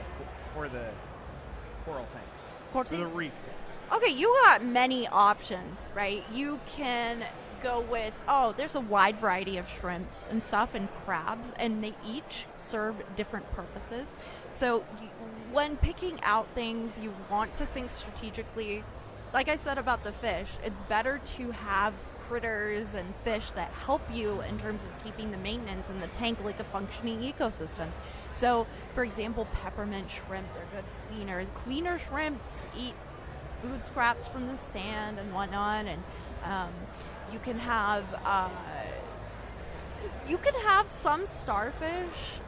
coral tanks? Coral For the tanks? reef tanks. Okay, you got many options, right? You can go with, there's a wide variety of shrimps and stuff and crabs, and they each serve different purposes. So when picking out things, you want to think strategically. Like I said about the fish, it's better to have critters and fish that help you in terms of keeping the maintenance in the tank like a functioning ecosystem. So, for example, peppermint shrimp, they're good cleaners. Cleaner shrimps eat food scraps from the sand and whatnot, and you can have some starfish,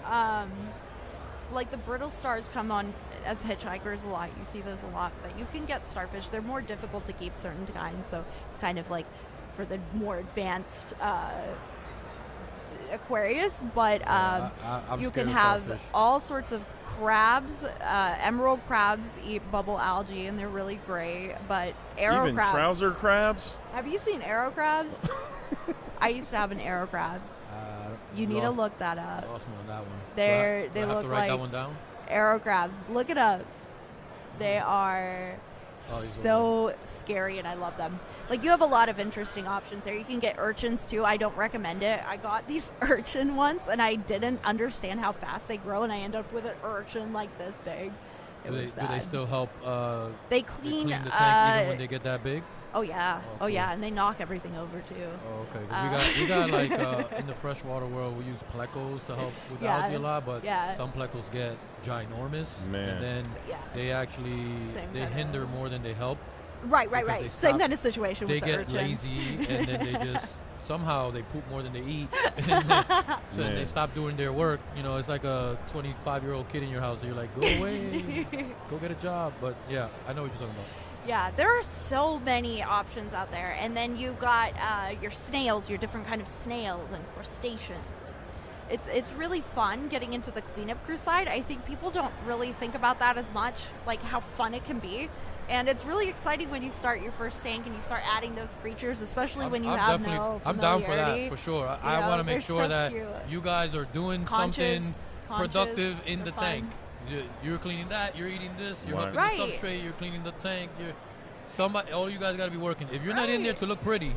like the brittle stars come on as hitchhikers a lot. You see those a lot, but you can get starfish. They're more difficult to keep certain kinds, so it's kind of like for the more advanced Aquarius, but I'm you scared can of have starfish. all sorts of crabs. Emerald crabs eat bubble algae, and they're really great. But arrow Even crabs. trouser crabs? Have you seen arrow crabs? I used to have an arrow crab. You need to look that up. Lost me on that one. They Do I have look to write that like one down? arrow crabs. Look it up. They are he's so scary, and I love them. Like, you have a lot of interesting options there. You can get urchins too. I don't recommend it. I got these urchin once, and I didn't understand how fast they grow, and I ended up with an urchin like this big. It was Do they bad. still help? They They clean. clean the tank even when they get that big. Oh yeah, Oh, oh cool. yeah, and they knock everything over too. Oh, okay. 'Cause we got like in the freshwater world, we use plecos to help with Yeah, algae a lot, but yeah. some plecos get ginormous, Man. and then Yeah. they actually Same they kinda- hinder more than they help. Right, Because they Same stop- kind of situation They with the get urchins. lazy, and then they just somehow they poop more than they eat, and then, so then they Man. stop doing their work. You know, it's like a 25-year-old kid in your house, and you're like, go away, go get a job. But yeah, I know what you're talking about. Yeah, there are so many options out there. And then you got your snails, your different kind of snails and crustaceans. It's really fun getting into the cleanup crew side. I think people don't really think about that as much, like how fun it can be. And it's really exciting when you start your first tank and you start adding those creatures, especially when you have no I'm down for familiarity. that for sure. I You know, want to make they're sure so that cute. you guys are doing Conscious, something conscious, productive in they're the fun. tank. You're cleaning that. You're eating this. You're Right. hooking the Right. substrate. You're cleaning the tank. Somebody. All you guys got to be working. If you're not in there to look pretty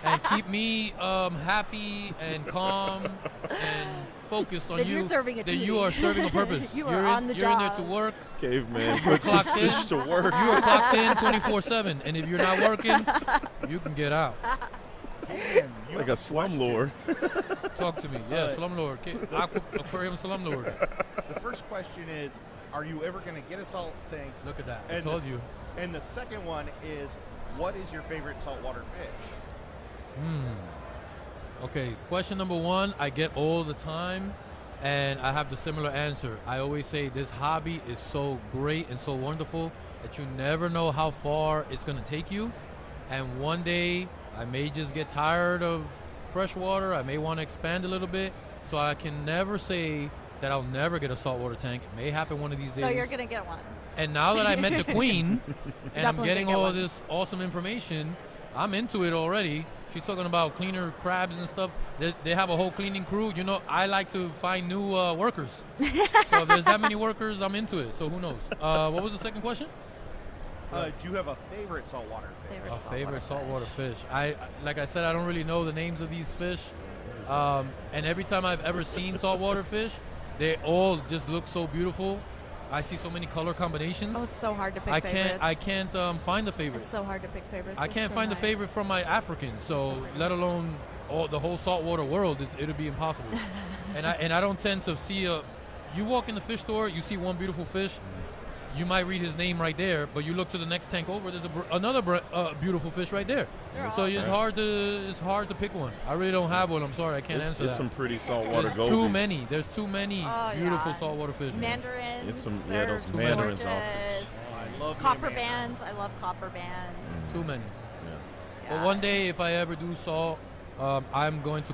and keep me happy and calm and focused on Then you, you're serving a then duty. you are serving a purpose. You you're are on the You're in there job. to work. Caveman puts his Clocked in. fish to work. You are clocked in 24/7, and if you're not working, you can get out. Man, you Like have a slumlord. Talk to me. Yeah, slumlord. Aquarium slumlord. The first question is, are you ever going to get a salt tank? Look at that. I And told the- you. And the second one is, what is your favorite saltwater fish? Okay, question number one, I get all the time, and I have the similar answer. I always say this hobby is so great and so wonderful that you never know how far it's going to take you. And one day, I may just get tired of freshwater. I may want to expand a little bit. So I can never say that I'll never get a saltwater tank. It may happen one of these days. No, you're going to get one. And now that I met the queen and I'm Definitely getting gonna get all one. this awesome information, I'm into it already. She's talking about cleaner crabs and stuff. They have a whole cleaning crew. You know, I like to find new workers. So if there's that many workers, I'm into it. So who knows? What was the second question? Do you have a favorite saltwater fish? A favorite saltwater fish. Like I said, I don't really know the names of these fish. And every time I've ever seen saltwater fish, they all just look so beautiful. I see so many color combinations. Oh, it's so hard to pick I favorites. can't find the favorite. It's so hard to pick favorites. I It's can't so find nice. the favorite from my Africans, so let alone the whole saltwater world. It'll be impossible. and I don't tend to see you walk in the fish store, you see one beautiful fish, you might read his name right there, but you look to the next tank over, there's another beautiful fish right there. They're So it's awesome. hard to pick one. I really don't have one. I'm sorry, I can't answer It's that. some pretty saltwater There's too gobies. many. There's too many Oh, beautiful yeah. saltwater fish. Mandarins. It's some- yeah, they're those mandarins off. gorgeous. Oh, I love me a Copper mandarin. bands. I love copper bands. Too many. Yeah. But one day, if I ever do salt, I'm going to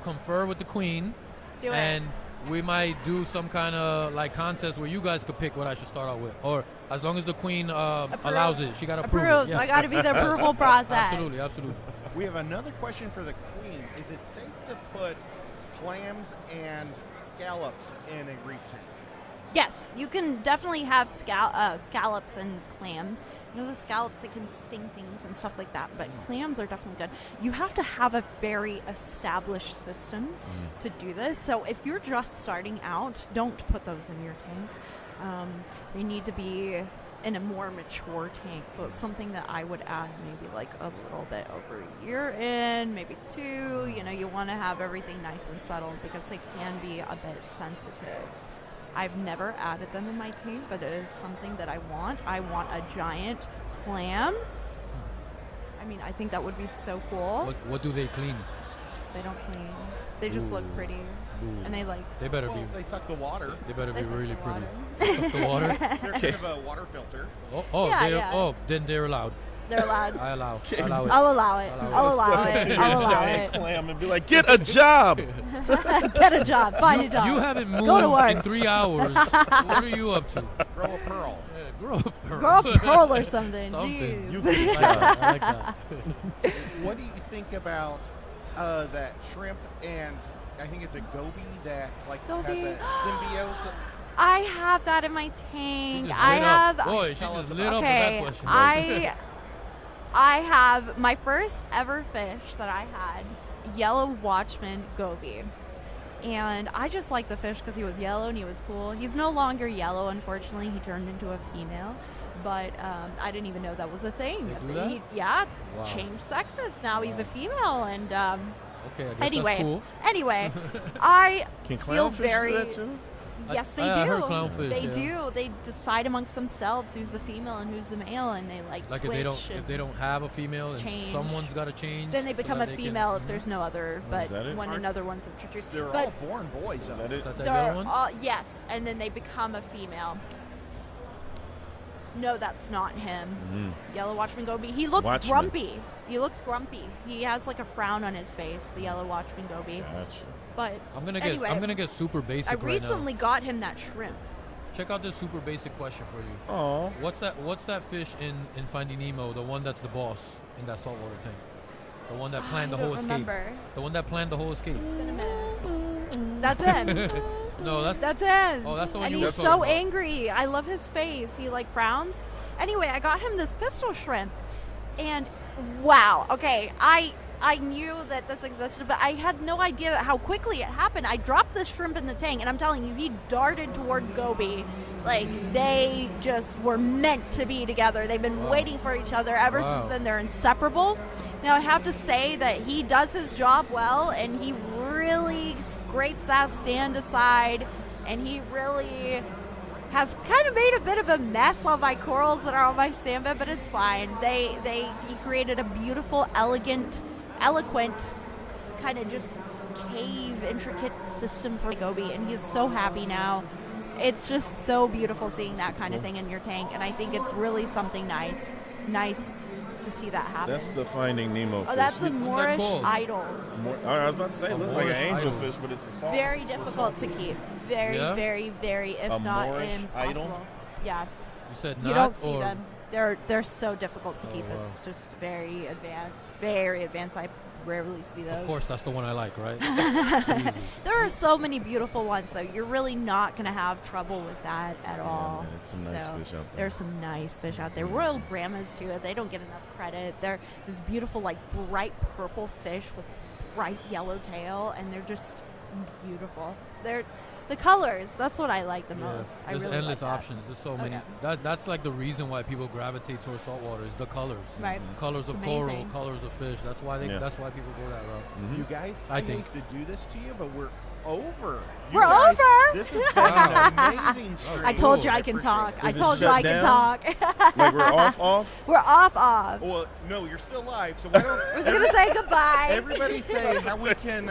confer with the queen, Do it. and we might do some kind of like contest where you guys could pick what I should start out with, or as long as the queen allows it, she got to approve it. Approves. Yes. I got to be the approval process. Absolutely, absolutely. We have another question for the queen. Is it safe to put clams and scallops in a reef tank? Yes, you can definitely have scallops and clams. You know, the scallops, they can sting things and stuff like that, but clams are definitely good. You have to have a very established system to do this. So if you're just starting out, don't put those in your tank. They need to be in a more mature tank. So it's something that I would add maybe like a little bit over a year in, maybe 2. You know, you want to have everything nice and settled because they can be a bit sensitive. I've never added them in my tank, but it is something that I want. I want a giant clam. I mean, I think that would be so cool. What do they clean? They don't clean. They just look pretty. Ooh. And they like... They better Well, they suck the water. be they suck really the pretty. water. Suck the water. They're kind of a water filter. Yeah, yeah. Then they're allowed. They're allowed. I allow it. I'll allow it. I'll allow it. I'll allow Giant it. clam and be like, get a job. Get a job. Find a job. You haven't moved Go to work. in 3 hours. What are you up to? Grow a pearl. Yeah, grow a pearl. Grow a pearl or something. Something. Jeez. You I like that. I like that. What do you think about that shrimp and I think it's a goby that's like Goby. has a symbiosis? I have that in my tank. She just I lit have. up. Boy, she just lit up with Okay, that question. I have my first ever fish that I had, yellow Watchman Goby. And I just liked the fish because he was yellow and he was cool. He's no longer yellow, unfortunately. He turned into a female. But I didn't even know that was a thing. They do that? Yeah, Wow. changed sexes. Now he's a female. And Okay, I guess anyway, that's cool. anyway, I Can feel clownfish very. do that too? Yes, they I do. heard clownfish, they yeah. do. They decide amongst themselves who's the female and who's the male, and they like Like twitch if they don't have a female and change. someone's got to change. then they so become that a they can- female if there's no other. But Is that it? when Aren't- another one's introduced, They're but all born boys. Is though. that Is it? that that they're yellow one? all yes, and then they become a female. No, that's not him. Mm. Yellow Watchman Goby. He looks Watchman. grumpy. He looks grumpy. He has like a frown on his face. The yellow Watchman Goby. Gotcha. But I'm anyway, gonna get super basic I right recently got him that shrimp. now. Check out this super basic question for you. Oh, What's that fish in Finding Nemo? The one that's the boss in that saltwater tank. The one that planned I the whole don't escape. remember. The one that planned the whole escape. It's been a minute. That's him. No, that's That's him. Oh, that's the one and you were he's talking so about. angry. I love his face. He like frowns. Anyway, I got him this pistol shrimp, and wow. Okay, I knew that this existed, but I had no idea how quickly it happened. I dropped this shrimp in the tank, and I'm telling you, he darted towards Goby. Like, they just were meant to be together. They've been Wow. waiting for each other ever Wow. since then. They're inseparable. Now, I have to say that he does his job well, and he really scrapes that sand aside, and he really has kind of made a bit of a mess on my corals that are on my sandbed, but it's fine. He created a beautiful, elegant, eloquent, kind of just cave, intricate system for Goby, and he's so happy now. It's just so beautiful seeing that kind of thing in your tank, and I think it's really something nice to see that happen. that's the Finding Nemo fish. Oh, that's a that Moorish called? idol. I was about to say, it looks like an Moorish angel idol. fish, but it's a salt. Very it's a difficult to saltfish. keep. Very, Yeah? very, very, if A not Moorish impossible. idol? Yeah, You said you not don't see or them. They're so difficult to keep. wow. It's just very advanced. Very advanced. I rarely see those. Of course, that's the one I like, right? Jesus. There are so many beautiful ones, though. You're really not going to have trouble with that at all. man, it's some nice So, fish out there. There's some nice fish out there. Royal Grandmas, too. They don't get enough credit. They're this beautiful, like, bright purple fish with bright yellow tail, and they're just beautiful. They're the colors. That's what I like the Yeah. most. I There's really endless like that. options. There's so Oh, many. yeah. That's like the reason why people gravitate towards saltwater is the colors. Right. Colors It's of coral, amazing. colors of fish. That's why Yeah. That's why people go that route. Mhm. You guys, I I think. hate to do this to you, but we're over. We're You guys, over? This has been an amazing stream. I told you Cool. I can appreciate talk. it. I Is it told you shut I can down? talk. Like we're off? We're off. Well, no, you're still live, so why don't I was going to say goodbye. everybody say how we can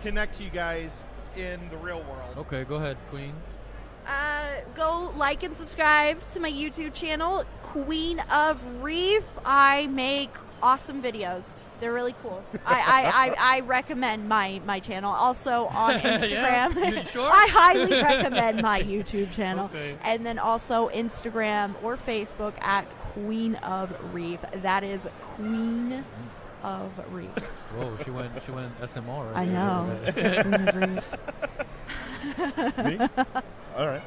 connect you guys in the real world. Okay, go ahead, Queen. Go like and subscribe to my YouTube channel, Queen of Reef. I make awesome videos. They're really cool. I recommend my channel. Also on Instagram. Yeah? You sure? I highly recommend my YouTube channel. Okay. And then also Instagram or Facebook at Queen of Reef. That is Queen of Reef. Whoa, she went SMR. Right I there. know. Queen of Reef. Me? All right.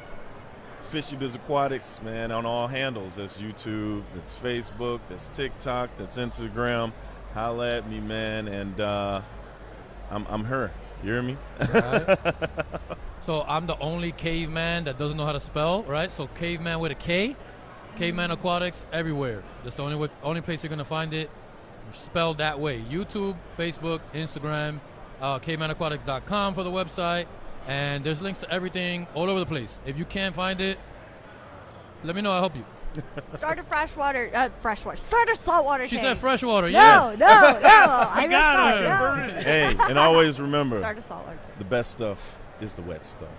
Fishy Biz Aquatics, man, on all handles. That's YouTube, that's Facebook, that's TikTok, that's Instagram. Holla at me, man, and I'm her. You hear me? Right. So I'm the only caveman that doesn't know how to spell, right? So caveman with a K, Caveman Aquatics everywhere. That's the only place you're gonna find it spelled that way. YouTube, Facebook, Instagram, caveManaquatics.com for the website, and there's links to everything all over the place. If you can't find it, let me know. I'll help you. Start a freshwater. Start a saltwater She tank. said freshwater. No, Yes. no. I got missed her. out. No. Hey, and always remember, Start a saltwater. the best stuff is the wet stuff.